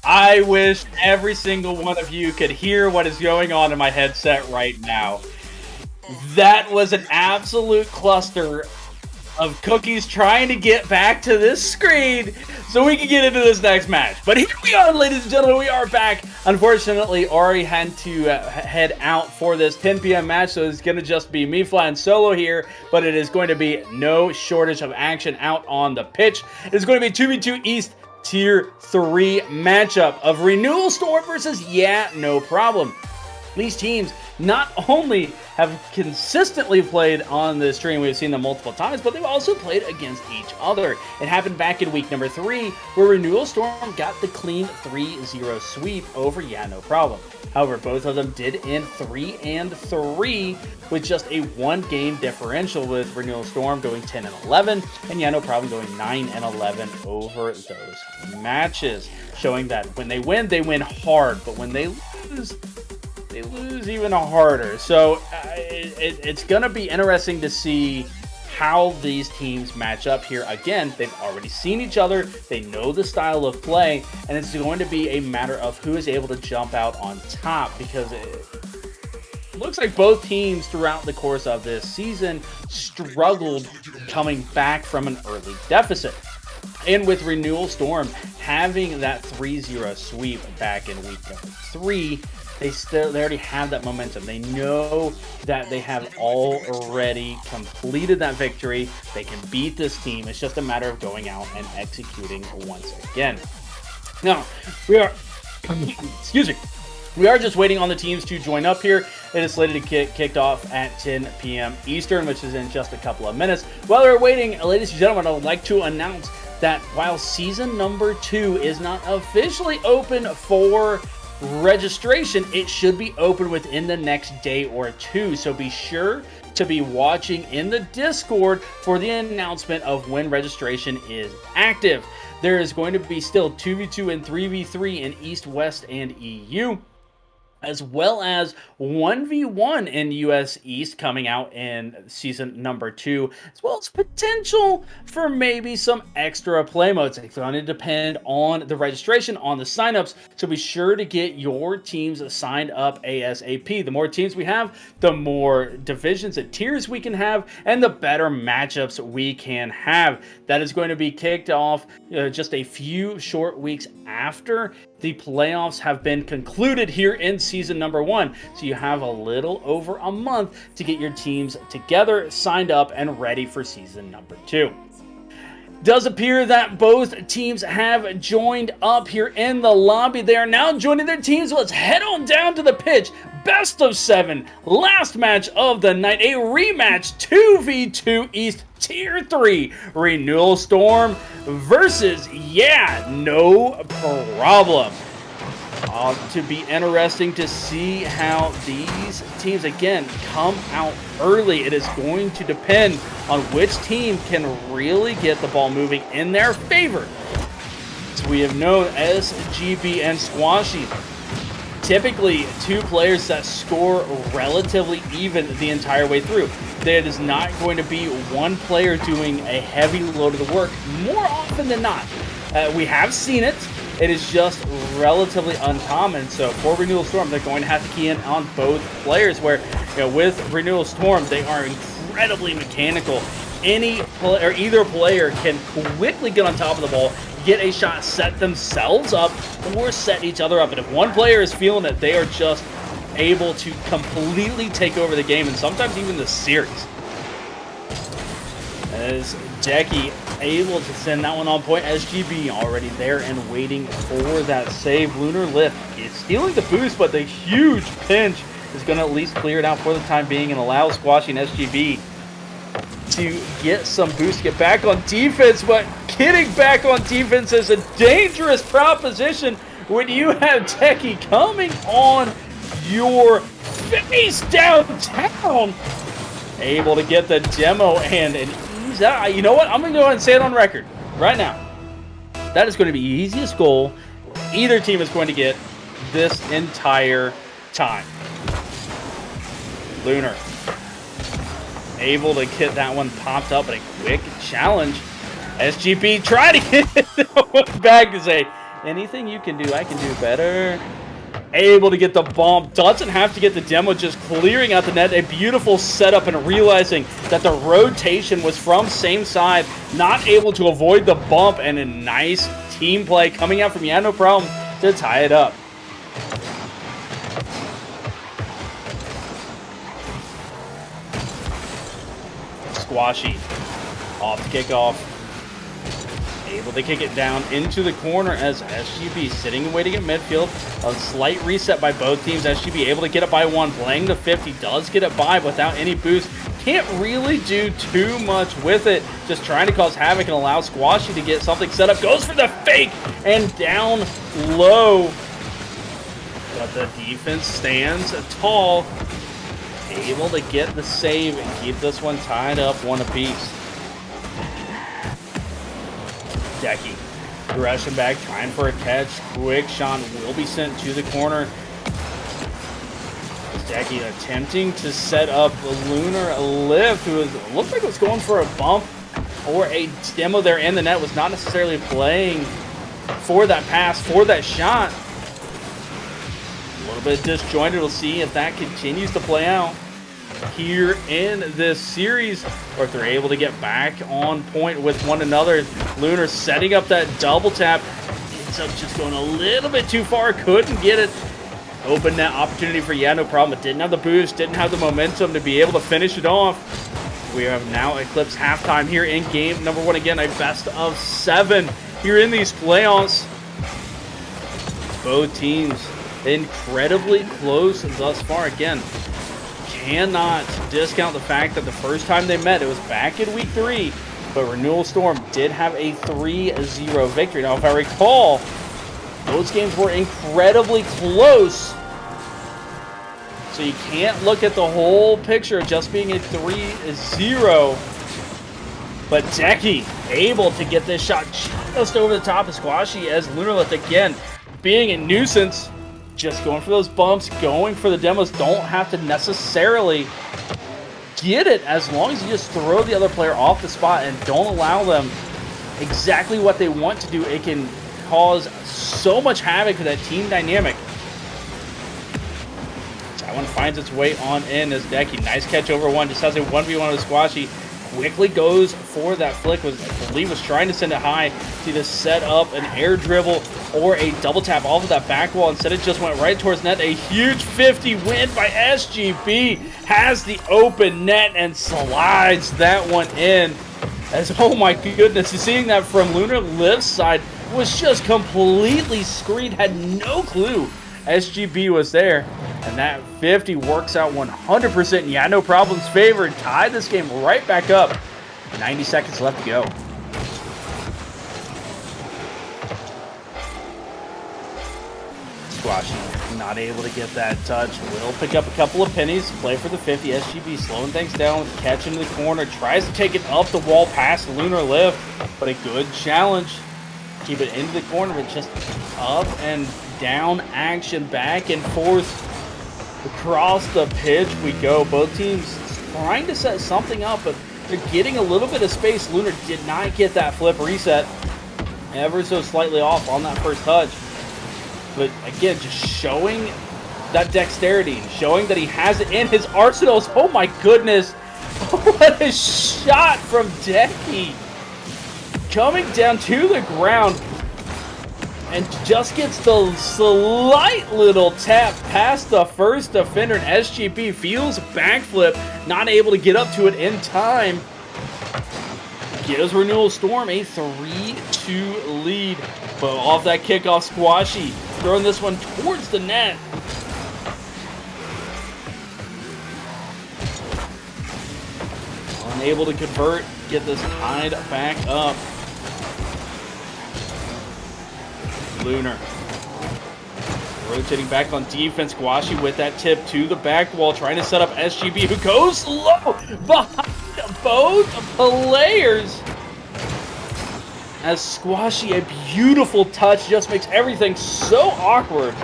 I wish every single one of you could hear what is going on in my headset right now. That was an absolute cluster of cookies trying to get back to this screen so we can get into this next match. But here we are, ladies and gentlemen, we are back. Unfortunately, Ari had to head out for this 10 p.m. match, so it's going to just be me flying solo here, but it is going to be no shortage of action out on the pitch. It's going to be 2v2 East Tier 3 matchup of Renewal Storm versus Yeah, No Problem. These teams not only have consistently played on the stream, we've seen them multiple times, but they've also played against each other. It happened back in week number 3, where Renewal Storm got the clean 3-0 sweep over Yeah, No Problem. However, both of them did end 3-3 with just a 1-game differential, with Renewal Storm going 10-11 and Yeah, No Problem going 9-11 over those matches, showing that when they win hard, but when they lose even harder. So it's going to be interesting to see how these teams match up here. Again, they've already seen each other, they know the style of play, and it's going to be a matter of who is able to jump out on top, because it looks like both teams throughout the course of this season struggled coming back from an early deficit. And with Renewal Storm having that 3-0 sweep back in week number 3, they already have that momentum. They know that they have already completed that victory. They can beat this team. It's just a matter of going out and executing once again. Now, we are just waiting on the teams to join up here. It is slated to get kicked off at 10 p.m. Eastern, which is in just a couple of minutes. While we're waiting, ladies and gentlemen, I would like to announce that while season number 2 is not officially open for registration, it should be open within the next day or 2. So be sure to be watching in the Discord for the announcement of when registration is active. There is going to be still 2v2 and 3v3 in East, West, and EU, as well as 1v1 in US East coming out in season number 2, as well as potential for maybe some extra play modes. It's going to depend on the registration, on the signups, so be sure to get your teams signed up ASAP. The more teams we have, the more divisions and tiers we can have, and the better matchups we can have. That is going to be kicked off just a few short weeks after the playoffs have been concluded here in season number 1. So you have a little over a month to get your teams together, signed up, and ready for season number 2. Does appear that both teams have joined up here in the lobby. They are now joining their teams. Let's head on down to the pitch. Best of 7, last match of the night, a rematch, 2v2 East Tier 3, Renewal Storm versus Yeah, No Problem. To be interesting to see how these teams, again, come out early. It is going to depend on which team can really get the ball moving in their favor. As we have known, SGB and Squashy, typically 2 players that score relatively even the entire way through. There is not going to be one player doing a heavy load of the work more often than not. We have seen it. It is just relatively uncommon. So for Renewal Storm, they're going to have to key in on both players, where with Renewal Storm, they are incredibly mechanical. Either player can quickly get on top of the ball, get a shot, set themselves up, or set each other up. And if one player is feeling it, they are just able to completely take over the game, and sometimes even the series. As Jackie able to send that one on point. SGB already there and waiting for that save. Lunar Lift is stealing the boost, but the huge pinch is going to at least clear it out for the time being and allow Squashing SGB to get some boost, get back on defense. But getting back on defense is a dangerous proposition when you have Techie coming on your face downtown. Able to get the demo and an ease out. You know what? I'm going to go ahead and say it on record right now. That is going to be the easiest goal either team is going to get this entire time. Lunar able to get that one popped up, but a quick challenge. SGP try to get it back to say, anything you can do, I can do better. Able to get the bomb, doesn't have to get the demo, just clearing out the net. A beautiful setup and realizing that the rotation was from same side, not able to avoid the bump, and a nice team play coming out from No Problem to tie it up. Squashy off the kickoff. Able to kick it down into the corner as SGB sitting and waiting at midfield. A slight reset by both teams. SGB able to get it by one, playing the 50, does get it by without any boost. Can't really do too much with it. Just trying to cause havoc and allow Squashy to get something set up. Goes for the fake and down low. But the defense stands tall. Able to get the save and keep this one tied up one apiece. Decky rushing back, trying for a catch. Quick shot will be sent to the corner. Decky attempting to set up a Lunar lift, who looked like it was going for a bump or a demo there in the net, was not necessarily playing for that pass, for that shot. A little bit disjointed. We'll see if that continues to play out here in this series, or if they're able to get back on point with one another. Lunar setting up that double tap, ends up just going a little bit too far, couldn't get it. Open net opportunity for No Problem, but didn't have the boost, didn't have the momentum to be able to finish it off. We have now eclipsed halftime here in game number one. Again, a best of 7 here in these playoffs. Both teams incredibly close thus far. Again, cannot discount the fact that the first time they met, it was back in week 3, but Renewal Storm did have a 3-0 victory. Now, if I recall, those games were incredibly close, so you can't look at the whole picture of just being a 3-0. But Decky able to get this shot just over the top of Squashy, as Lunarlift again being a nuisance. Just going for those bumps, going for the demos. Don't have to necessarily get it, as long as you just throw the other player off the spot and don't allow them exactly what they want to do. It can cause so much havoc to that team dynamic. That one finds its way on in as Decky. Nice catch over one. Just has a 1v1 with Squashy. Quickly goes for that flick. I believe was trying to send it high. See this set up an air dribble or a double tap off of that back wall. Instead, it just went right towards net. A huge 50 win by SGB. Has the open net and slides that one in. As, oh my goodness, seeing that from Lunar Lift's side was just completely screened. Had no clue SGB was there. And that 50 works out 100% No Problem's favor. Tied this game right back up. 90 seconds left to go. Squashy not able to get that touch. Will pick up a couple of pennies. Play for the 50. SGB slowing things down with the catch into the corner. Tries to take it up the wall past Lunar Lift. But a good challenge. Keep it into the corner, but just up and down action, back and forth. Across the pitch we go. Both teams trying to set something up, but they're getting a little bit of space. Lunar did not get that flip reset. Ever so slightly off on that first touch. But again, just showing that dexterity, showing that he has it in his arsenals. Oh my goodness. What a shot from Decky. Coming down to the ground. And just gets the slight little tap past the first defender, and SGP feels a backflip, not able to get up to it in time. Gives Renewal Storm a 3-2 lead. But off that kickoff, Squashy throwing this one towards the net. Unable to convert, get this tied back up. Lunar rotating back on defense. Squashy with that tip to the back wall, trying to set up SGB, who goes low behind both players. As Squashy, a beautiful touch, just makes everything so awkward.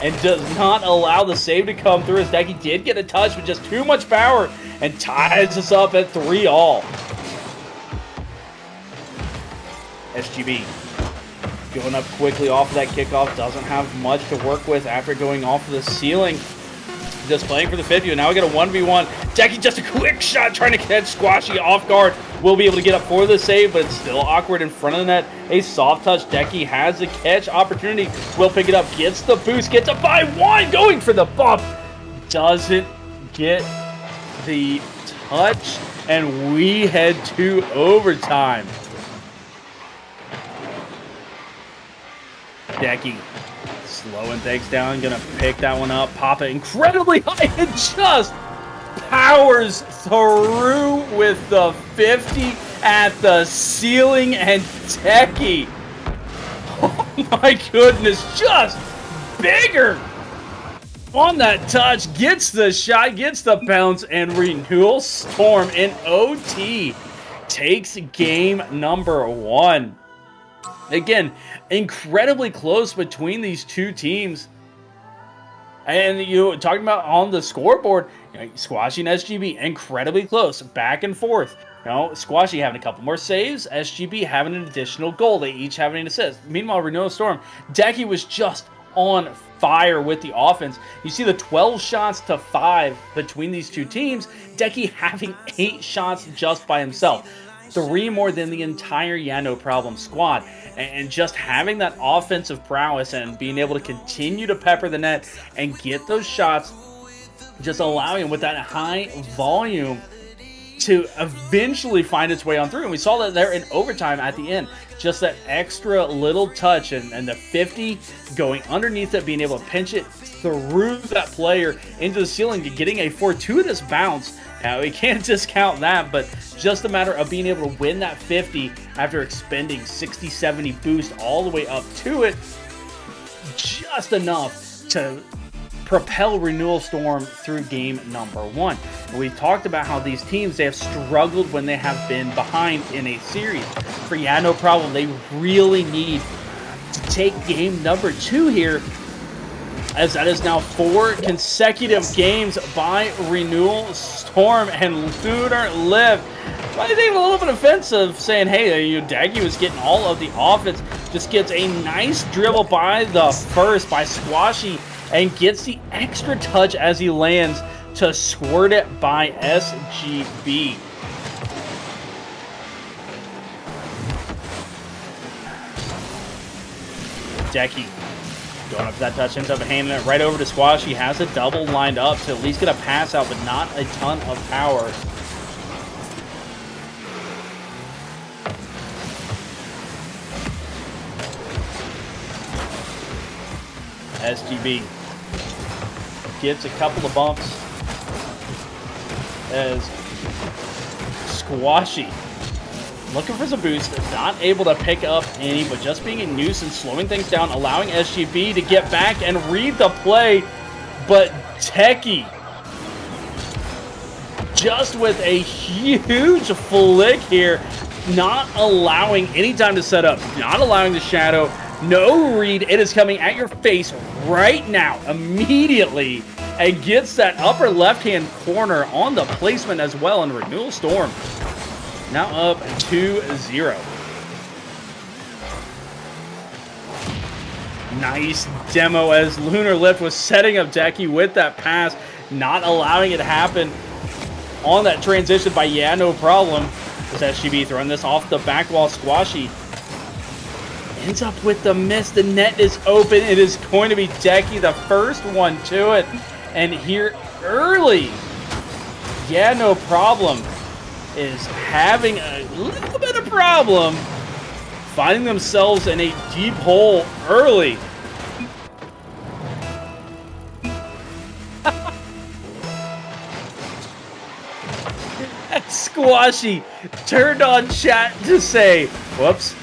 and does not allow the save to come through, as Decky did get a touch with just too much power and ties us up at 3-all. SGB going up quickly off of that kickoff, doesn't have much to work with after going off of the ceiling. Just playing for the 50, and now we get a 1v1. Decky just a quick shot trying to catch Squashy off guard. Will be able to get up for the save, but it's still awkward in front of the net. A soft touch. Decky has the catch opportunity. Will pick it up, gets the boost, gets up by 1, going for the bump. Doesn't get the touch, and we head to overtime. Decky slowing things down, gonna pick that one up, pop it incredibly high, and just powers through with the 50 at the ceiling, and Decky, oh my goodness, just bigger on that touch, gets the shot, gets the bounce, and Renewal Storm in OT takes game number 1. Again, incredibly close between these two teams. And you talking about on the scoreboard, Squashy and SGB incredibly close, back and forth. Squashy having a couple more saves, SGB having an additional goal. They each having an assist. Meanwhile, Renewal Storm, Decky was just on fire with the offense. You see the 12 shots to 5 between these two teams. Decky having 8 shots just by himself. 3 more than the entire No Problem squad. And just having that offensive prowess and being able to continue to pepper the net and get those shots, just allowing him with that high volume to eventually find its way on through. And we saw that there in overtime at the end. Just that extra little touch and the 50 going underneath it, being able to pinch it through that player into the ceiling, getting a fortuitous bounce. Now, we can't discount that, but just a matter of being able to win that 50 after expending 60, 70 boost all the way up to it, just enough to propel Renewal Storm through game number 1. We've talked about how these teams, they have struggled when they have been behind in a series. For No Problem, they really need to take game number 2 here, as that is now 4 consecutive games by Renewal Storm, and Lunar Live. I think a little bit offensive, saying, hey, Decky was getting all of the offense, just gets a nice dribble by the first, by Squashy, and gets the extra touch as he lands to squirt it by SGB. Decky going up for that touch, ends up handing it right over to Squash. He has a double lined up to at least get a pass out, but not a ton of power. SGB gets a couple of bumps as Squashy looking for some boost, not able to pick up any, but just being a nuisance, slowing things down, allowing SGB to get back and read the play. But Decky, just with a huge flick here, not allowing any time to set up, not allowing the shadow, no read. It is coming at your face right now, immediately, and gets that upper left-hand corner on the placement as well, and Renewal Storm now up 2-0. Nice demo as Lunar Lift was setting up Decky with that pass, not allowing it to happen on that transition by No Problem. As SGB throwing this off the back wall, Squashy ends up with the miss. The net is open. It is going to be Decky, the first one to it. And here early, No Problem is having a little bit of problem finding themselves in a deep hole early. Squashy turned on chat to say, whoops.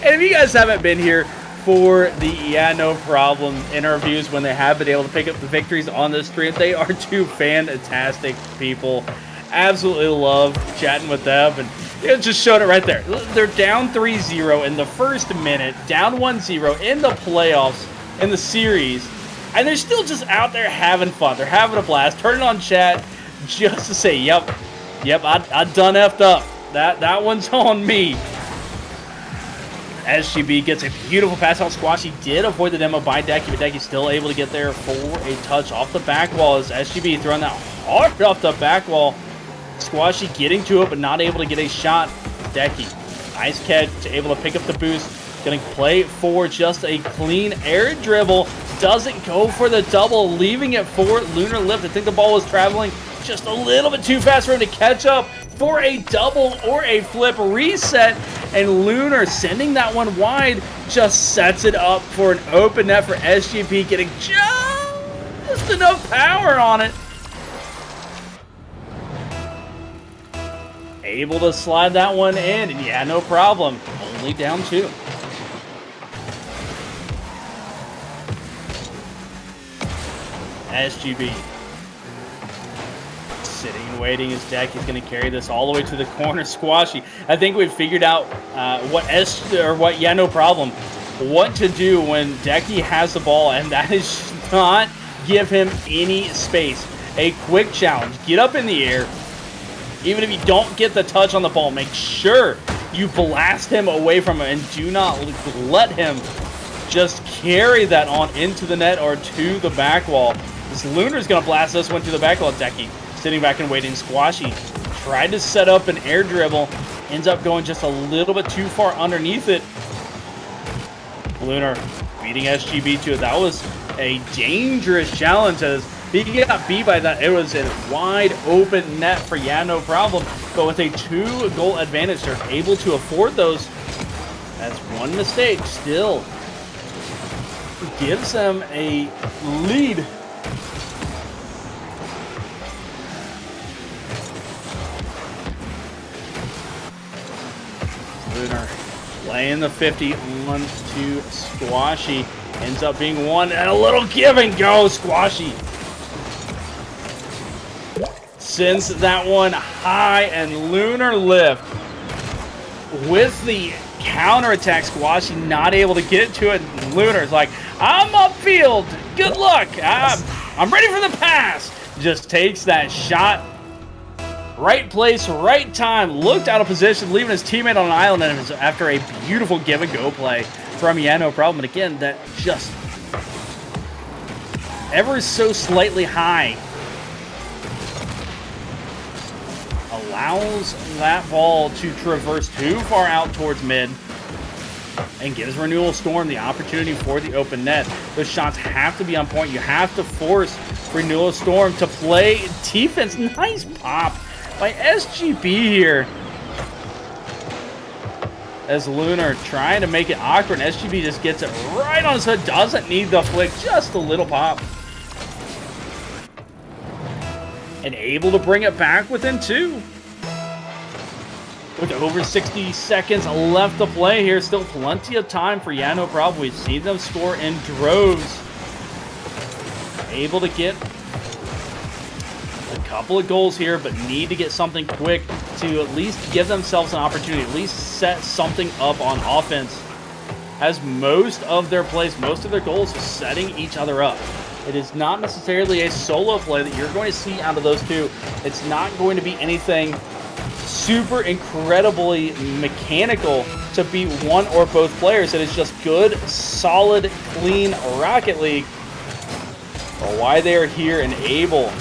And if you guys haven't been here for the No Problem interviews when they have been able to pick up the victories on the stream, they are two fantastic people. Absolutely love chatting with them. And It just showed it right there. They're down 3-0 in the first minute, down 1-0 in the playoffs, in the series, and they're still just out there having fun. They're having a blast. Turning on chat just to say, yep, I done effed up. That one's on me. SGB gets a beautiful pass out. Squashy did avoid the demo by Decky, but Decky's still able to get there for a touch off the back wall as SGB throwing that hard off the back wall. Squashy getting to it, but not able to get a shot. Decky, nice catch, able to pick up the boost. Going to play for just a clean air dribble. Doesn't go for the double, leaving it for Lunar Lift. I think the ball was traveling just a little bit too fast for him to catch up for a double or a flip reset. And Lunar sending that one wide just sets it up for an open net for SGP, getting just enough power on it. Able to slide that one in, and yeah, no problem. Only down 2. SGB sitting and waiting. His deck is going to carry this all the way to the corner. Squashy, I think we've figured out what to do when Decky has the ball, and that is not give him any space. A quick challenge, get up in the air. Even if you don't get the touch on the ball, make sure you blast him away from him and do not let him just carry that on into the net or to the back wall. This Lunar's going to blast this one to the back wall. Decky sitting back and waiting. Squashy tried to set up an air dribble, ends up going just a little bit too far underneath it. Lunar beating SGB to it. That was a dangerous challenge as he got beat by that. It was a wide open net for no problem. But with a 2-goal advantage, they're able to afford those. That's one mistake still gives them a lead. Lunar laying the 50 on to Squashy. Ends up being one and a little give and go. Squashy sends that one high, and Lunar Lift with the counterattack. Squashy not able to get to it. Lunar's like, I'm upfield. Good luck. I'm ready for the pass. Just takes that shot. Right place, right time. Looked out of position, leaving his teammate on an island, and after a beautiful give and go play from no problem. And again, that just ever so slightly high allows that ball to traverse too far out towards mid and gives Renewal Storm the opportunity for the open net. Those shots have to be on point. You have to force Renewal Storm to play defense. Nice pop by SGB here. As Lunar trying to make it awkward, and SGB just gets it right on his hood. Doesn't need the flick, just a little pop. And able to bring it back within 2. With over 60 seconds left to play here, still plenty of time for no problem. We've seen them score in droves. Able to get a couple of goals here, but need to get something quick to at least give themselves an opportunity, at least set something up on offense. As most of their plays, most of their goals are setting each other up. It is not necessarily a solo play that you're going to see out of those two. It's not going to be anything super incredibly mechanical to beat one or both players. It is just good, solid, clean Rocket League. Or why they are here and able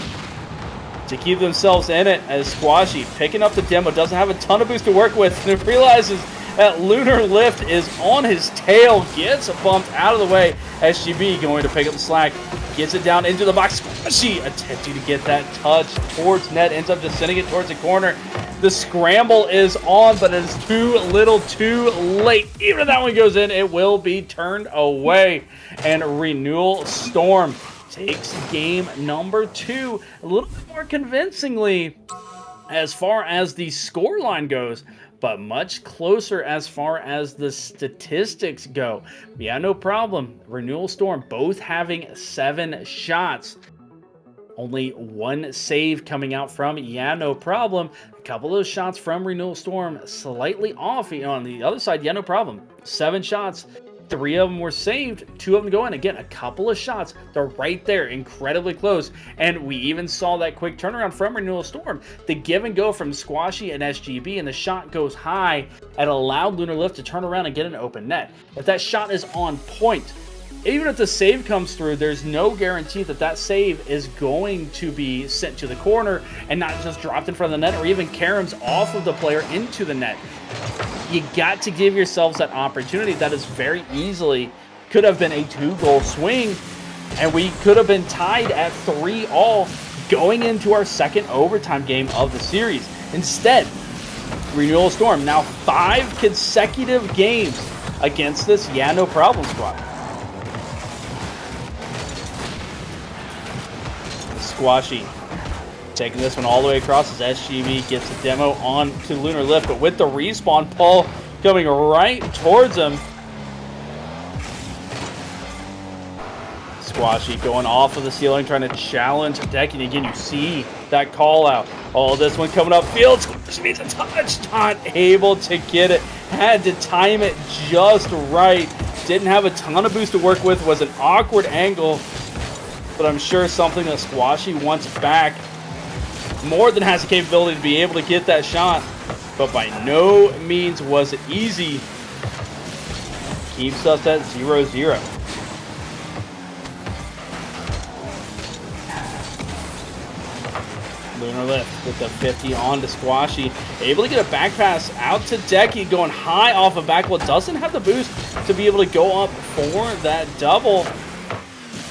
to keep themselves in it, as Squashy picking up the demo, doesn't have a ton of boost to work with, and realizes that Lunar Lift is on his tail, gets bumped out of the way. SGB going to pick up the slack, gets it down into the box. Squashy attempting to get that touch towards net, ends up just sending it towards the corner. The scramble is on, but it is too little too late. Even if that one goes in, it will be turned away. And Renewal Storm takes game number 2 a little bit more convincingly as far as the scoreline goes, but much closer as far as the statistics go. No problem. Renewal Storm both having 7 shots. Only one save coming out from, yeah, no problem. A couple of those shots from Renewal Storm slightly off. On the other side, yeah, no problem. 7 shots. 3 of them were saved, 2 of them go in. Again, a couple of shots. They're right there, incredibly close. And we even saw that quick turnaround from Renewal Storm. The give and go from Squashy and SGB, and the shot goes high and allowed Lunar Lift to turn around and get an open net. If that shot is on point, even if the save comes through, there's no guarantee that that save is going to be sent to the corner and not just dropped in front of the net or even caroms off of the player into the net. You got to give yourselves that opportunity. That is very easily could have been a 2-goal swing, and we could have been tied at 3-all going into our second overtime game of the series. Instead, Renewal Storm now 5 consecutive games against this yeah no problem squad. Squashy taking this one all the way across as SGB gets a demo on to Lunar Lift, but with the respawn, Paul coming right towards him. Squashy going off of the ceiling, trying to challenge Decky. Again, you see that call out. Oh, this one coming up field. Squashy needs a touch. Not able to get it. Had to time it just right. Didn't have a ton of boost to work with. Was an awkward angle, but I'm sure something that Squashy wants back. More than has the capability to be able to get that shot, but by no means was it easy. Keeps us at 0-0. Lunar Lift with the 50 on to Squashy. Able to get a back pass out to Decky, going high off of back. Well, doesn't have the boost to be able to go up for that double.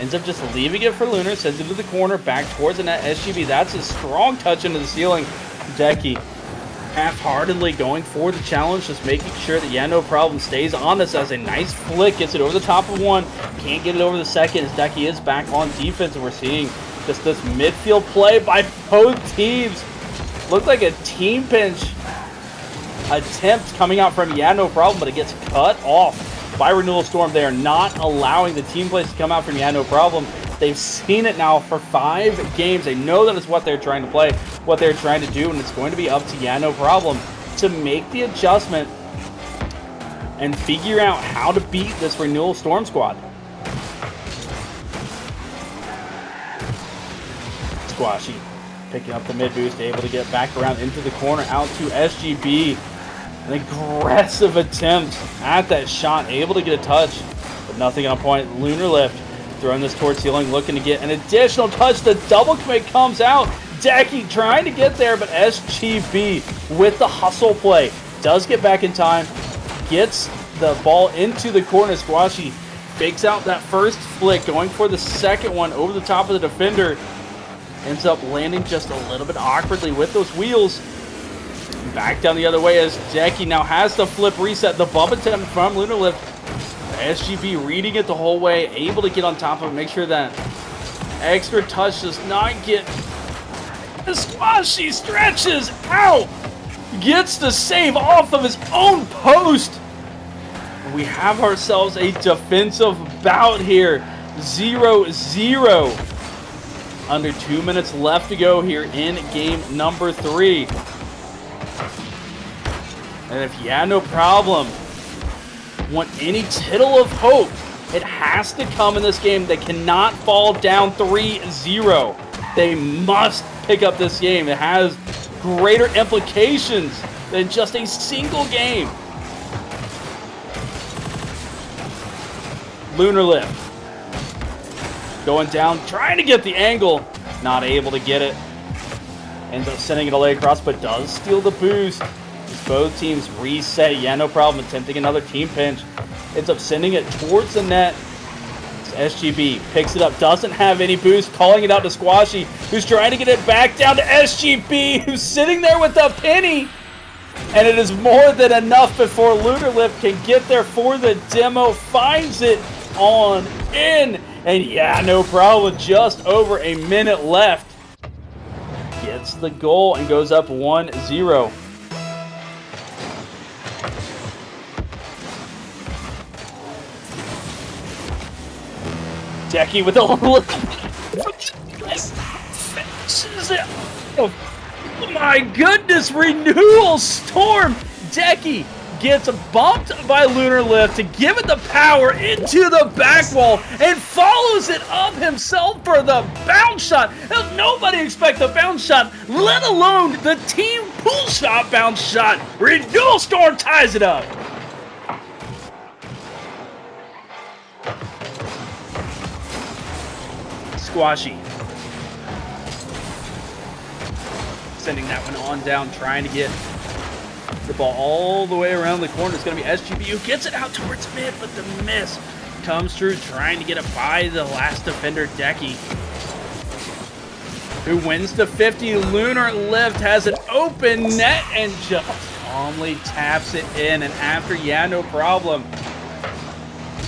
Ends up just leaving it for Lunar, sends it to the corner, back towards the net. SGB, that's a strong touch into the ceiling. Decky half-heartedly going for the challenge, just making sure that yeah no problem stays on this as a nice flick, gets it over the top of one, can't get it over the second as Decky is back on defense, and we're seeing just this midfield play by both teams. Looked like a team pinch attempt coming out from yeah no problem, but it gets cut off by Renewal Storm. They are not allowing the team plays to come out from yeah no problem. They've seen it now for 5 games. They know that it's what they're trying to play, what they're trying to do, and it's going to be up to yeah no problem to make the adjustment and figure out how to beat this Renewal Storm squad. Squashy picking up the mid boost, able to get back around into the corner, out to SGB. An aggressive attempt at that shot, able to get a touch, but nothing on point. Lunar Lift throwing this towards ceiling, looking to get an additional touch. The double commit comes out. Decky trying to get there, but SGB with the hustle play does get back in time, gets the ball into the corner. Squashy fakes out that first flick, going for the second one over the top of the defender. Ends up landing just a little bit awkwardly with those wheels. Back down the other way as Decky now has the flip reset. The bump attempt from Lunar Lift. SGB reading it the whole way, able to get on top of it, make sure that extra touch does not get. The Squashy stretches out, gets the save off of his own post. We have ourselves a defensive bout here. 0-0. Under 2 minutes left to go here in game number 3. And if yeah no problem want any tittle of hope, it has to come in this game. They cannot fall down 3-0. They must pick up this game. It has greater implications than just a single game. Lunar Lift going down, trying to get the angle, not able to get it. Ends up sending it away across, but does steal the boost. Both teams reset. Yeah, no problem. Attempting another team pinch. Ends up sending it towards the net. SGB picks it up. Doesn't have any boost. Calling it out to Squashy, who's trying to get it back down to SGB, who's sitting there with a penny. And it is more than enough before Lunar Lift can get there for the demo. Finds it on in. And yeah, no problem. Just over a minute left. Gets the goal and goes up 1-0. Decky with a forces it. Oh my goodness, Renewal Storm. Decky gets bumped by Lunar Lift to give it the power into the back wall and follows it up himself for the bounce shot. Now, nobody expects the bounce shot, let alone the team pool shot bounce shot. Renewal Storm ties it up. Squashy. Sending that one on down, trying to get the ball all the way around the corner. It's going to be SGB who gets it out towards mid, but the miss comes through, trying to get it by the last defender, Decky, who wins the 50. Lunar Lift has an open net and just calmly taps it in. And after no problem,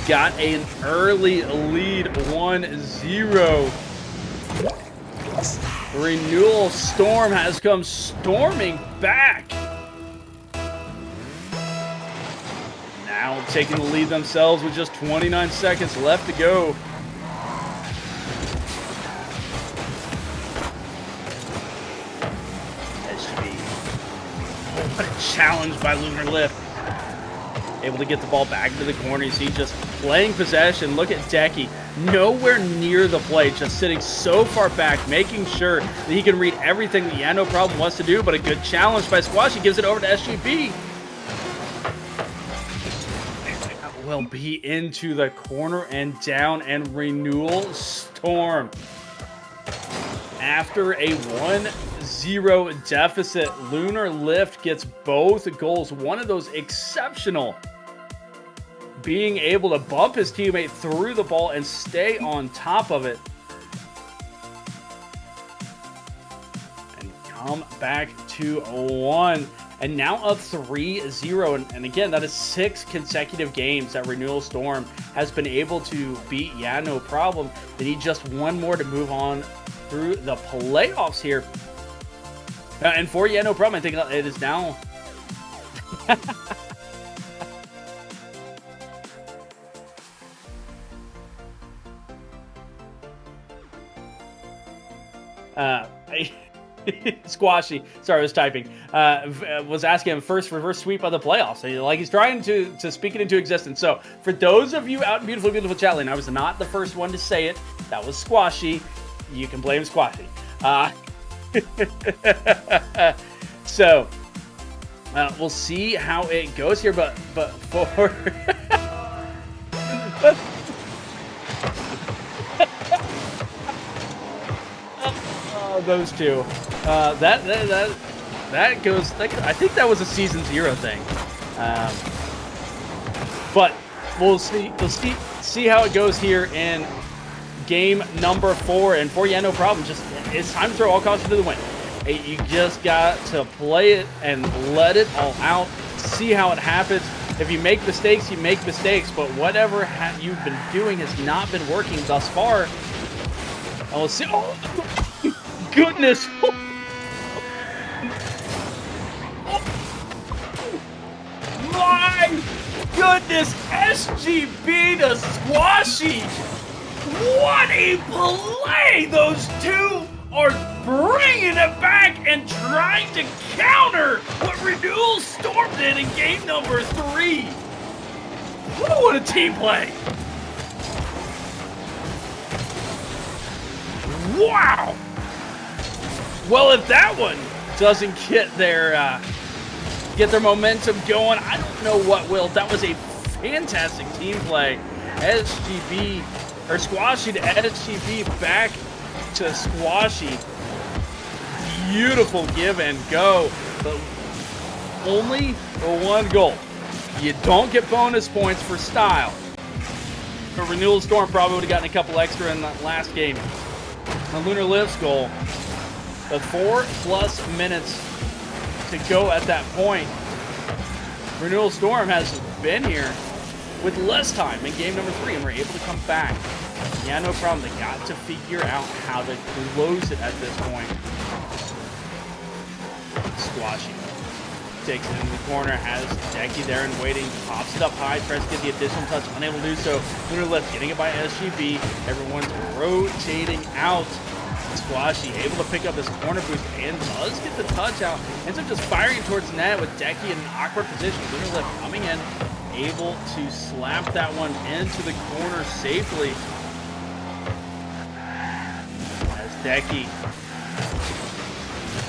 got an early lead, 1-0. Renewal Storm has come storming back. Now taking the lead themselves with just 29 seconds left to go. SGB. What a challenge by Lunar Lift. Able to get the ball back to the corner. You see just playing possession. Look at Decky. Nowhere near the play. Just sitting so far back, making sure that he can read everything that No Problem wants to do. But a good challenge by Squash. He gives it over to SGB. Will be into the corner and down, and Renewal Storm, after a 1-0 deficit, Lunar Lift gets both goals. One of those exceptional, being able to bump his teammate through the ball and stay on top of it and come back to 1. And now up 3-0. And again, that is 6 consecutive games that Renewal Storm has been able to beat No Problem. They need just one more to move on through the playoffs here. And for No Problem, I think it is now... Squashy, sorry, I was typing, was asking him first reverse sweep of the playoffs. Like he's trying to speak it into existence. So for those of you out in beautiful, beautiful chat lane, I was not the first one to say it. That was Squashy. You can blame Squashy. So we'll see how it goes here, but for those two, that goes. I think that was a season 0 thing, but we'll see. We'll see how it goes here in game number 4. And for No Problem, just it's time to throw all caution to the wind. You just got to play it and let it all out. See how it happens. If you make mistakes, you make mistakes. But whatever you've been doing has not been working thus far. And we'll see. Oh, goodness! My goodness! SGB to Squashy! What a play! Those two are bringing it back and trying to counter what Renewal Storm did in game number 3. What a team play! Wow! Well, if that one doesn't get their momentum going, I don't know what will. That was a fantastic team play. SGB, or Squashy to SGB, back to Squashy. Beautiful give and go, but only for 1 goal. You don't get bonus points for style. But Renewal Storm probably would have gotten a couple extra in that last game. The Lunar Lift's goal, the 4+ minutes to go at that point. Renewal Storm has been here with less time in game number 3, and we're able to come back. No Problem. They got to figure out how to close it at this point. Squashy takes it in the corner, has Decky there and waiting, pops it up high, tries to get the additional touch, unable to do so. Lunar Lift getting it by SGB. Everyone's rotating out. Squashy able to pick up this corner boost and does get the touch out. Ends up just firing towards net with Decky in an awkward position. Lunar Lift coming in, able to slap that one into the corner safely. As Decky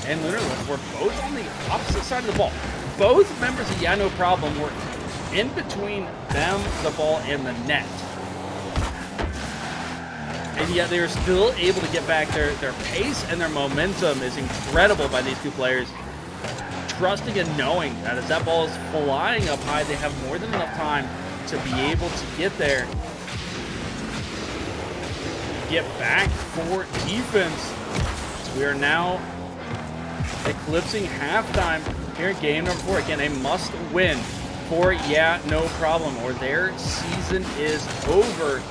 and Lunar Lift were both on the opposite side of the ball. Both members of Yeah No Problem were in between them, the ball, and the net. And yet they are still able to get back. Their pace and their momentum is incredible by these two players. Trusting and knowing that as that ball is flying up high, they have more than enough time to be able to get there. Get back for defense. We are now eclipsing halftime here in game number 4. Again, a must win for Yeah No Problem, or their season is over.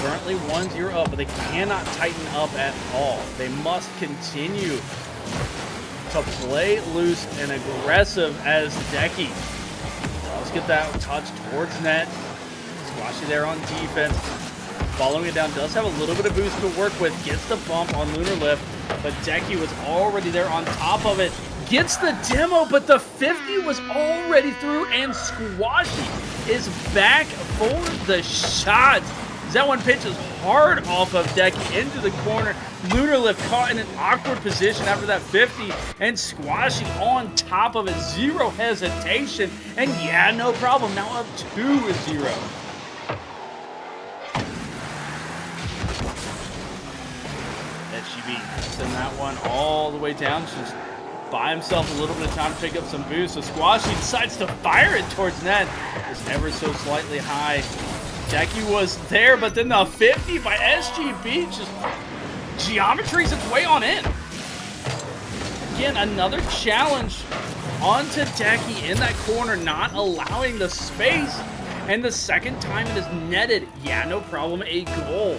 Currently 1-0 up, but they cannot tighten up at all. They must continue to play loose and aggressive as Decky. Let's get that touch towards net. Squashy there on defense. Following it down, does have a little bit of boost to work with. Gets the bump on Lunar Lift, but Decky was already there on top of it. Gets the demo, but the 50 was already through, and Squashy is back for the shot. That one pitches hard off of Decky into the corner. Lunar Lift caught in an awkward position after that 50, and Squashy on top of it. Zero hesitation, and Yeah No Problem now up 2-0. SGB send that one all the way down. Just buy himself a little bit of time to pick up some boost. So Squashy decides to fire it towards net. It's ever so slightly high. Decky was there, but then the 50 by SGB just geometries its way on in. Again, another challenge onto Decky in that corner, not allowing the space. And the second time it is netted, Yeah No Problem, a goal.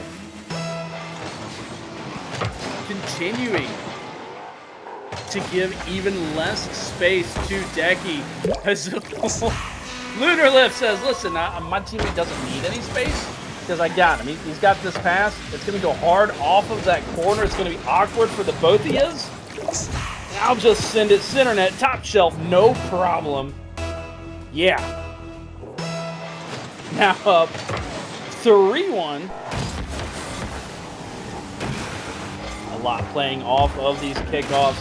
Continuing to give even less space to Decky. As Lunar Lift says, listen, my teammate doesn't need any space because I got him. He's got this pass. It's going to go hard off of that corner. It's going to be awkward for the both of yous. I'll just send it center net, top shelf, no problem. Yeah. Now up 3-1. A lot playing off of these kickoffs.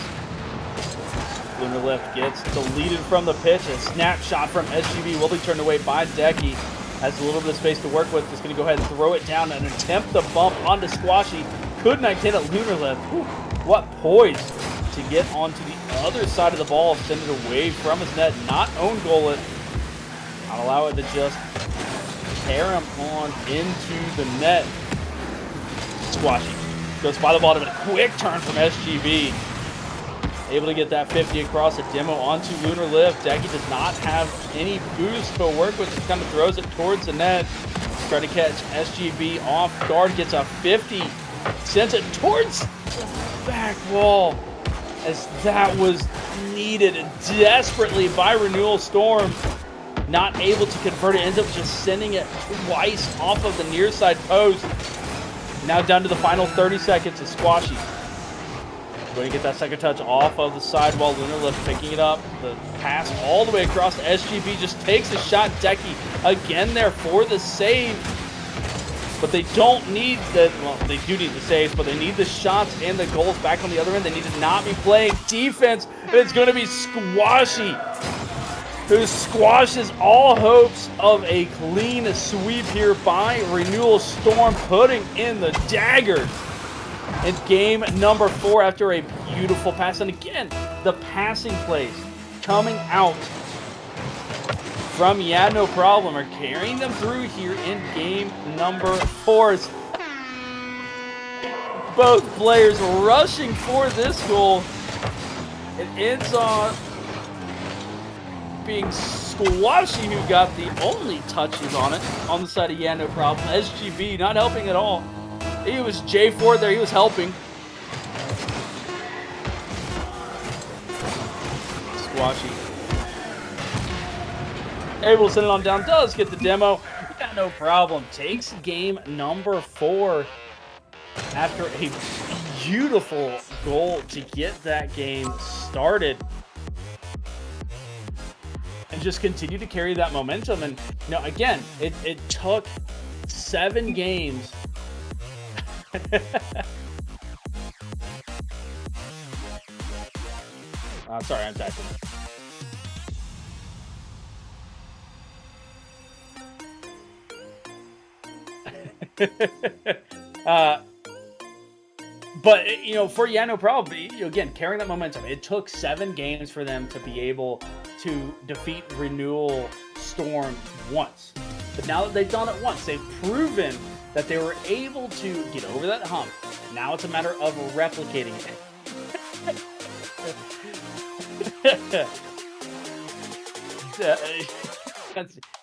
Lunar Lift gets deleted from the pitch. A snapshot from SGB will be turned away by Decky. Has a little bit of space to work with. Just going to go ahead and throw it down and attempt the bump onto Squashy. Could not get it. Lunar Lift. Whew, what poise to get onto the other side of the ball. Send it away from his net. Not own goal it. Not allow it to just tear him on into the net. Squashy goes by the ball, but a quick turn from SGB. Able to get that 50 across a demo onto Lunar Lift. Decky does not have any boost to work with. Just kind of throws it towards the net. Trying to catch SGB off guard. Gets a 50. Sends it towards the back wall. As that was needed desperately by Renewal Storm. Not able to convert it. Ends up just sending it twice off of the near side post. Now down to the final 30 seconds of Squashy. Going to get that second touch off of the sidewall. Lunar Lift picking it up. The pass all the way across to SGB. Just takes a shot. Decky again there for the save. But they don't need the, well, they do need the saves, but they need the shots and the goals back on the other end. They need to not be playing defense. It's going to be Squashy, who squashes all hopes of a clean sweep here by Renewal Storm, putting in the dagger in game number 4 after a beautiful pass. And again, the passing plays coming out from Yeah No Problem are carrying them through here in game number 4. Both players rushing for this goal. It ends on being Squashy who got the only touches on it on the side of Yeah No Problem. SGB not helping at all. He was J4 there. He was helping. Squashy able to send it on down. Does get the demo. Yeah No Problem takes game number 4. after a beautiful goal to get that game started. And just continue to carry that momentum. And, you know, again, it took 7 games. Sorry, I'm typing. But, you know, for No Problem, again, carrying that momentum, it took 7 games for them to be able to defeat Renewal Storm once. But now that they've done it once, they've proven that they were able to get over that hump. Now it's a matter of replicating it.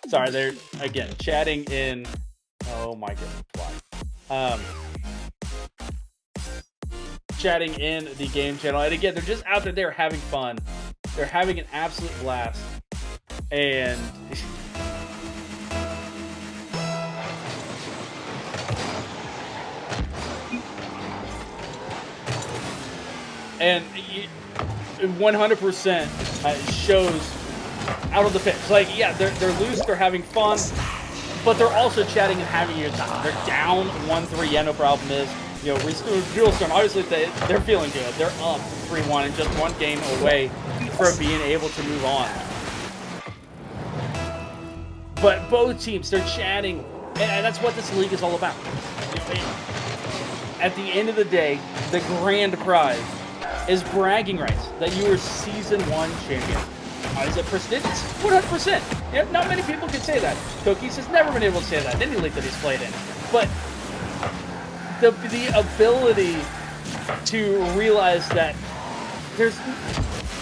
Sorry, they're, again, chatting in... Oh my goodness, chatting in the game channel, and again, they're just out there, they're having fun, they're having an absolute blast, and and 100% shows out of the pitch. Like, yeah, they're loose, they're having fun, but they're also chatting and having a good time. They're down 1-3. Yeah, No Problem is, you know, Renewal Storm, obviously they're feeling good. They're up 3-1 and just 1 game away from being able to move on. But both teams, they're chatting, and that's what this league is all about. At the end of the day, the grand prize is bragging rights that you were Season 1 champion. Is it prestigious? 100%. Yeah, not many people can say that. Cookies has never been able to say that in any league that he's played in. But the ability to realize that there's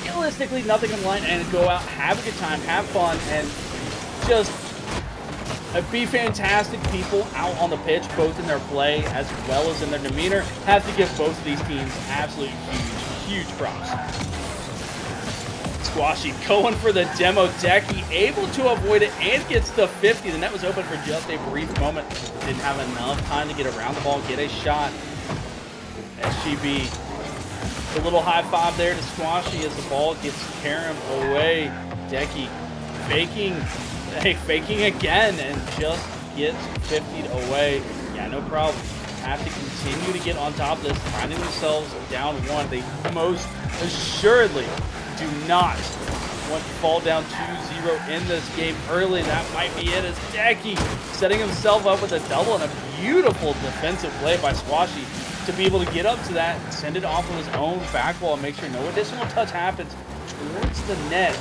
realistically nothing in line, and go out, have a good time, have fun, and just be fantastic people out on the pitch, both in their play as well as in their demeanor. Have to give both of these teams absolutely huge props. Squashy going for the demo decky, able to avoid it and gets the 50. The net was open for just a brief moment. Didn't have enough time to get around the ball, get a shot. SGB, a little high five there to Squashy as the ball gets carried away. Decky faking again and just gets 50'd away. Yeah, No Problem. Have to continue to get on top of this, finding themselves down 1. They most assuredly do not want to fall down 2-0 in this game early. That might be it, as Decky setting himself up with a double, and a beautiful defensive play by Squashy to be able to get up to that, send it off of his own back wall, and make sure no additional touch happens towards the net.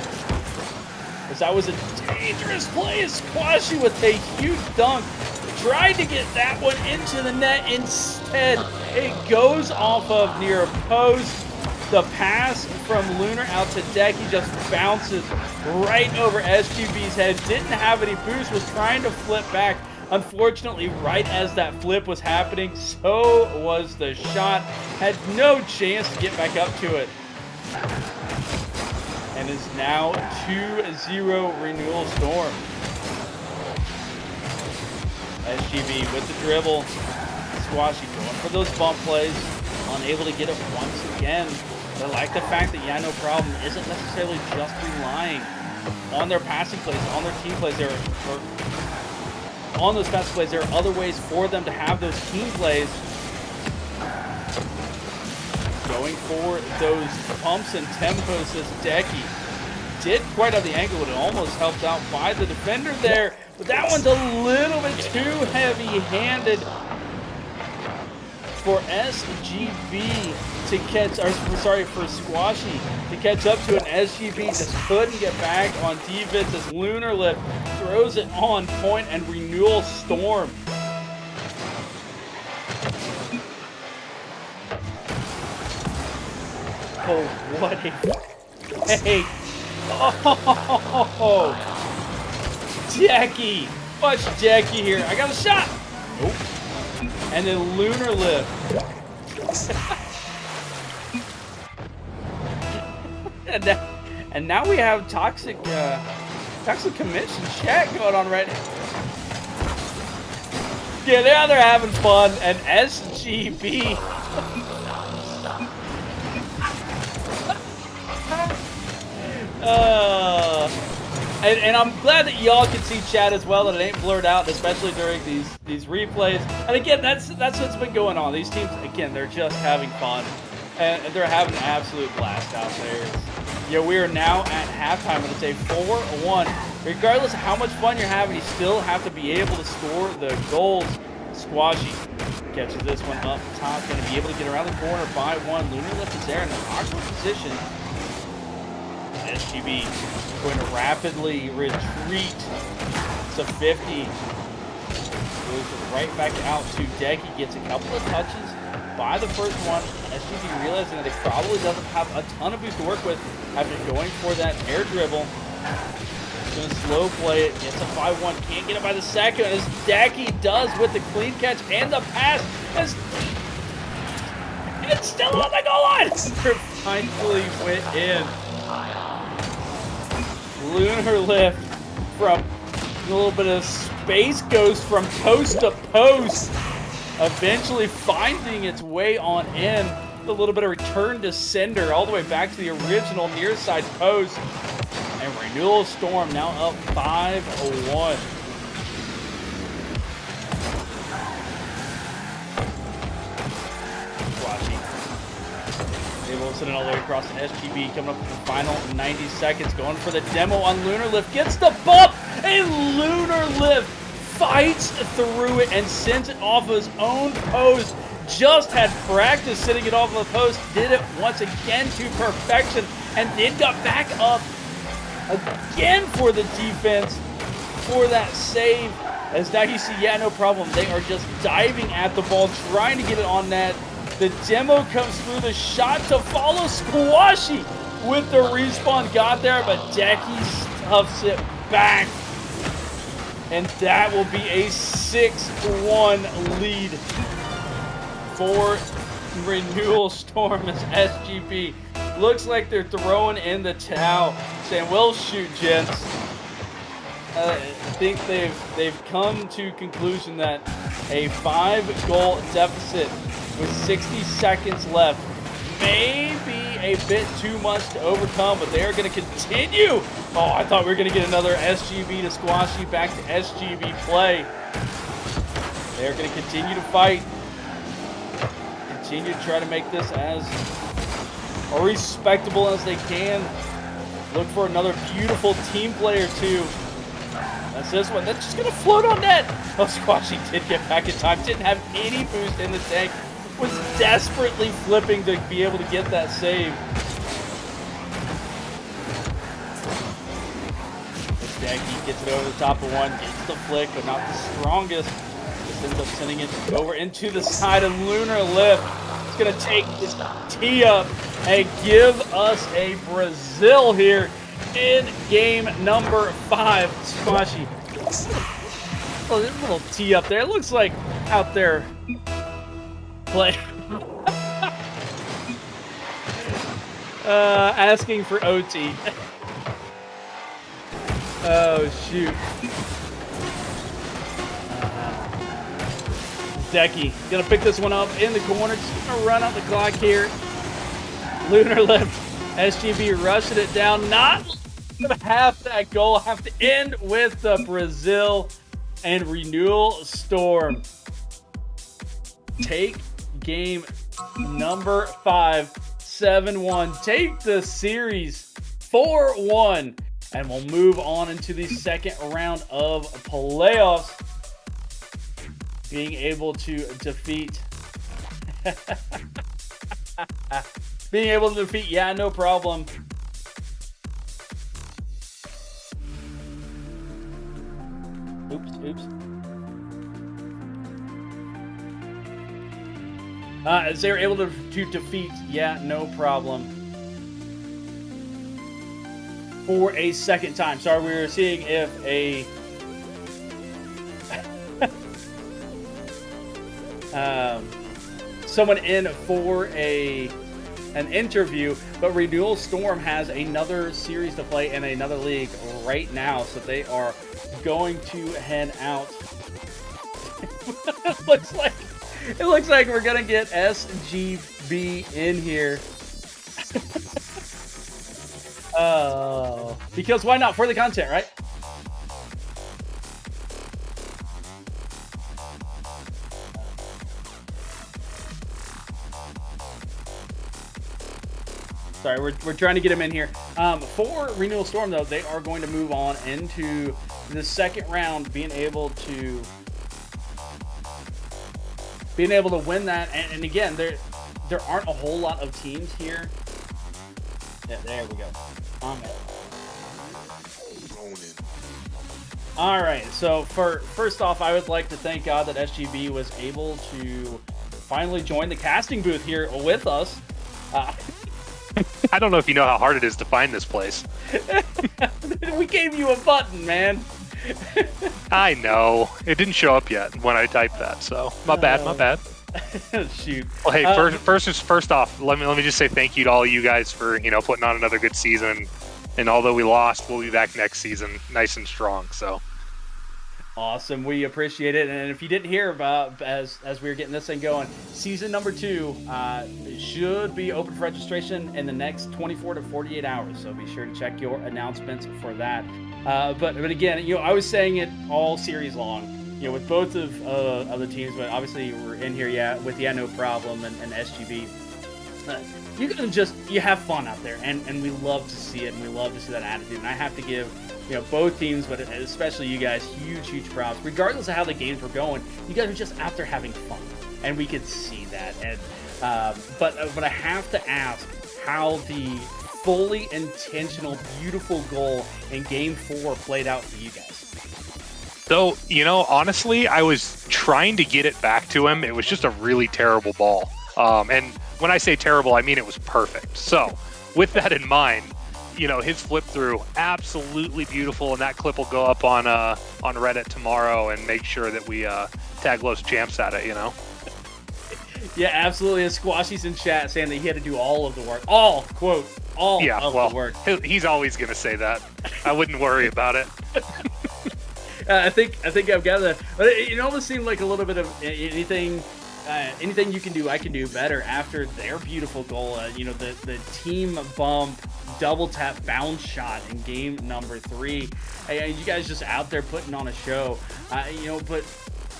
As that was a dangerous play, as Squashy with a huge dunk tried to get that one into the net. Instead, it goes off of near a post. The pass from Lunar out to Decky just bounces right over SGB's head. Didn't have any boost, was trying to flip back. Unfortunately, right as that flip was happening, so was the shot. Had no chance to get back up to it. And is now 2-0 Renewal Storm. SGB with the dribble. Squashy going for those bump plays. Unable to get it once again. I like the fact that No Problem isn't necessarily just relying on their passing plays, on their team plays. On those passing plays, there are other ways for them to have those team plays. Going for those pumps and tempos as Decky did quite have the angle, but it almost helped out by the defender there. But that one's a little bit too heavy-handed for SGB to catch, or sorry, for Squashy to catch up to an SGB. Just couldn't get back on defense as Lunar Lip throws it on point, and Renewal Storm oh, what a hey. Oh, Decky. Watch Decky here. I got a shot. Nope. And then Lunar Lip. and now we have toxic commission chat going on right now. Yeah, they're having fun, and SGB SGB. And I'm glad that y'all can see chat as well, that it ain't blurred out, especially during these replays. And again, that's what's been going on. These teams, again, they're just having fun, and they're having an absolute blast out there. We are now at halftime, and it's a 4-1. Regardless of how much fun you're having, you still have to be able to score the goals. Squashy catches this one up top, going to be able to get around the corner by one. Lunar Lift is there in an awkward position. SGB going to rapidly retreat to 50. Goes right back out to Decky. Gets a couple of touches by the first one. SGB realizing that he probably doesn't have a ton of boost to work with after going for that air dribble. He's going to slow play it. Gets a 5-1. Can't get it by the second. As Decky does with the clean catch and the pass. It's still on the goal line. Finally went in. Lunar Lift from a little bit of space ghost from post to post, eventually finding its way on in. A little bit of return to sender all the way back to the original near side post. And Renewal Storm now up 5-1. Able to send it all the way across to SGB, coming up with the final 90 seconds, going for the demo on Lunar Lift, gets the bump, and Lunar Lift fights through it and sends it off his own post. Just had practice sitting it off of the post, did it once again to perfection, and then got back up again for the defense for that save. As now you see, no problem. They are just diving at the ball, trying to get it on net. The demo comes through, the shot to follow. Squashy with the respawn got there, but Decky stuffs it back. And that will be a 6-1 lead for Renewal Storm as SGB. Looks like they're throwing in the towel, saying, "Well, shoot, gents." I think they've come to conclusion that a 5-goal deficit with 60 seconds left may be a bit too much to overcome, but they are going to continue. Oh, I thought we were going to get another SGB to Squashy back to SGB play. They're going to continue to fight, continue to try to make this as respectable as they can. Look for another beautiful team play or two. That's this one. That's just going to float on net. Oh, Squashy did get back in time. Didn't have any boost in the tank. Was desperately flipping to be able to get that save. Decky gets it over the top of one. Gets the flick, but not the strongest. Just ends up sending it over into the side of Lunar Lift. It's going to take his tee up and give us a Brazil here in game number 5. Squashy. Oh, there's a little tee up there. It looks like out there play. Asking for OT. Oh, shoot. Decky gonna pick this one up in the corner. Just gonna run out the clock here. Lunar Lift. SGB rushing it down. Not half that goal. Have to end with the Brazil and Renewal Storm. Take game number 5, 7-1. Take the series 4-1. And we'll move on into the second round of playoffs. Being able to defeat... Being able to defeat, no problem. Oops. As they were able to defeat, no problem. For a second time. Sorry, we were seeing if a someone in for an interview, but Renewal Storm has another series to play in another league right now, so they are going to head out. It looks like we're gonna get SGB in here. Oh, because why not? For the content, right? Sorry, we're trying to get him in here. For Renewal Storm, though, they are going to move on into the second round, being able to win that. And again, there aren't a whole lot of teams here. Yeah, there we go. All right, so first off, I would like to thank God that SGB was able to finally join the casting booth here with us. I don't know if you know how hard it is to find this place. We gave you a button, man. I know. It didn't show up yet when I typed that, so my bad. Shoot. Well, hey, first off, let me just say thank you to all you guys for putting on another good season. And although we lost, we'll be back next season, nice and strong. So awesome, we appreciate it. And if you didn't hear about as we were getting this thing going, season number 2 should be open for registration in the next 24 to 48 hours. So be sure to check your announcements for that. But again, I was saying it all series long. With both of the teams, but obviously we're in here, with No Problem and SGB. You can you have fun out there, and we love to see it, and we love to see that attitude. And I have to give both teams, but especially you guys, huge props. Regardless of how the games were going, you guys are just out there having fun, and we could see that. And but I have to ask how the fully intentional, beautiful goal in Game 4 played out for you guys. So, honestly, I was trying to get it back to him. It was just a really terrible ball. And when I say terrible, I mean it was perfect. So, with that in mind, his flip through, absolutely beautiful, and that clip will go up on Reddit tomorrow and make sure that we tag Los Champs at it, Yeah, absolutely. And Squashy's in chat saying that he had to do all of the work. All the work. He's always going to say that. I wouldn't worry about it. I think I've got that. But it almost seemed like a little bit of anything you can do, I can do better after their beautiful goal. The team bump, double tap bounce shot in game number 3. You guys just out there putting on a show. But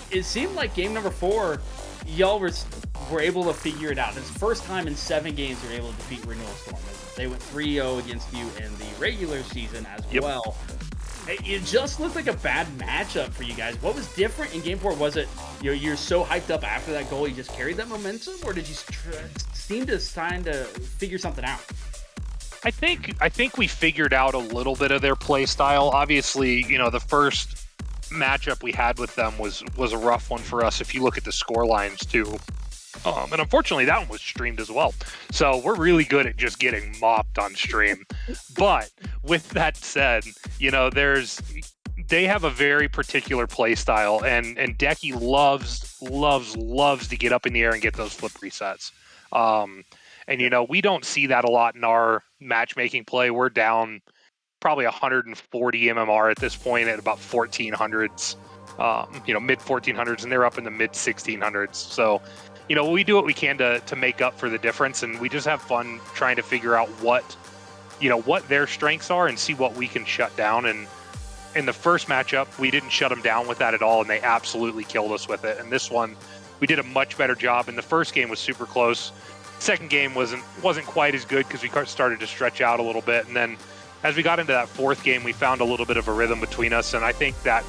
it seemed like game number 4, y'all were able to figure it out. It's the first time in 7 games you're able to defeat Renewal Storm. They went 3-0 against you in the regular season as well. It just looked like a bad matchup for you guys. What was different in Game 4? Was it you're so hyped up after that goal you just carried that momentum, or did you seem to figure something out? I think we figured out a little bit of their play style. Obviously, the first matchup we had with them was a rough one for us. If you look at the score lines too. And unfortunately, that one was streamed as well. So we're really good at just getting mopped on stream. But with that said, they have a very particular play style, and Decky loves to get up in the air and get those flip resets. And we don't see that a lot in our matchmaking play. We're down probably 140 MMR at this point at about 1400s, mid 1400s, and they're up in the mid 1600s. So we do what we can to make up for the difference, and we just have fun trying to figure out what their strengths are and see what we can shut down. And in the first matchup, we didn't shut them down with that at all, and they absolutely killed us with it. And this one, we did a much better job. And the first game was super close. Second game wasn't quite as good because we started to stretch out a little bit. And then as we got into that fourth game, we found a little bit of a rhythm between us. And I think that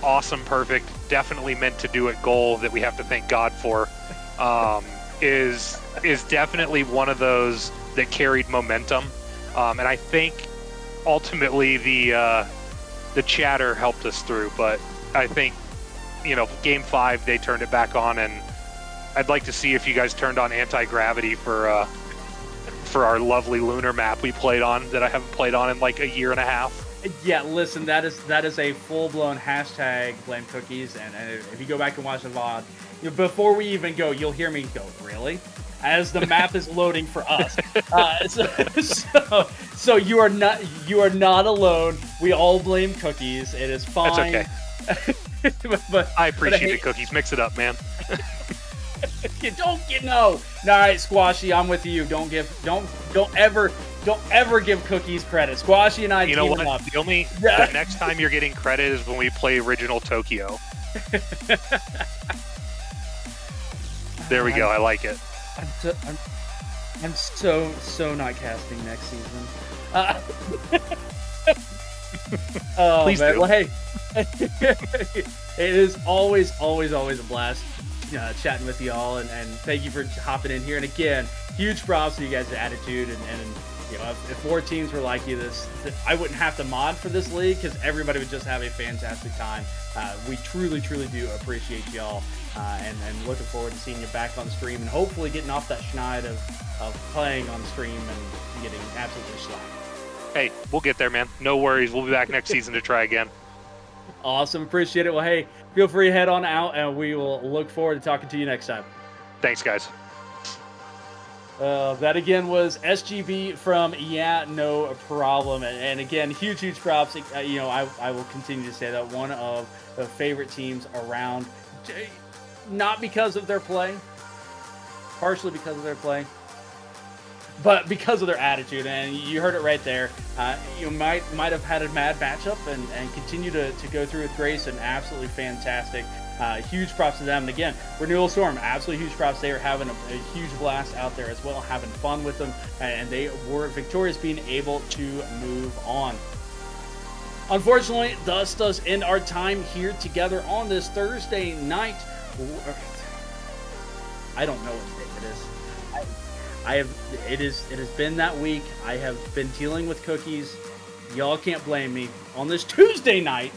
awesome, perfect, definitely meant to do it goal that we have to thank God for is definitely one of those that carried momentum. And I think ultimately the chatter helped us through. But I think, game 5, they turned it back on, and I'd like to see if you guys turned on anti-gravity for our lovely lunar map we played on that I haven't played on in like a year and a half. Yeah, listen, that is a full-blown hashtag blame cookies, and if you go back and watch the VOD, before we even go, you'll hear me go, really? As the map is loading for us. So you are not alone. We all blame cookies. It is fine. That's okay. but I appreciate the cookies. Mix it up, man. Don't get no. All right, Squashy, I'm with you. Don't ever give Cookies credit. Squashy and I. You know what? Up. The next time you're getting credit is when we play Original Tokyo. There we go. I like it. I'm so not casting next season. Oh, Please man. do. Well, hey, it is always a blast chatting with y'all, and thank you for hopping in here. And again, huge props to you guys' attitude, and if more teams were like you, I wouldn't have to mod for this league because everybody would just have a fantastic time. We truly do appreciate y'all, and looking forward to seeing you back on stream and hopefully getting off that schneid of playing on stream and getting absolutely slapped. Hey, we'll get there, man. No worries. We'll be back next season to try again. Awesome. Appreciate it. Well, hey, feel free to head on out, and we will look forward to talking to you next time. Thanks, guys. That again was SGB from Yeah No Problem, and again, huge props. I will continue to say that one of the favorite teams around, not because of their play, partially because of their play, but because of their attitude. And you heard it right there. You might have had a mad matchup and continue to go through with grace, and absolutely fantastic. Huge props to them. And again, Renewal Storm, absolutely huge props. They are having a huge blast out there as well, having fun with them, and they were victorious, being able to move on. Unfortunately, thus does end our time here together on this Thursday night. I don't know what day it is. It has been that week. I have been dealing with Cookies. Y'all can't blame me on this Tuesday night.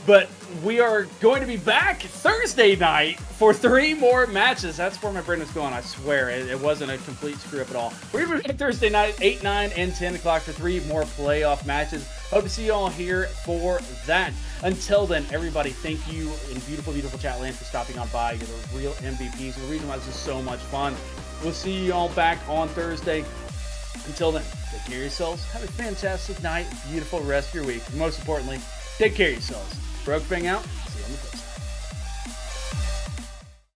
But we are going to be back Thursday night for 3 more matches. That's where my brain was going. I swear it wasn't a complete screw up at all. We're going to be back Thursday night, 8, 9, and 10 o'clock for 3 more playoff matches. Hope to see you all here for that. Until then, everybody, thank you in beautiful Chatland for stopping on by. You're the real MVPs. The reason why this is so much fun. We'll see you all back on Thursday. Until then, take care of yourselves. Have a fantastic night. Beautiful rest of your week. Most importantly, take care of yourselves. Broke Bang out.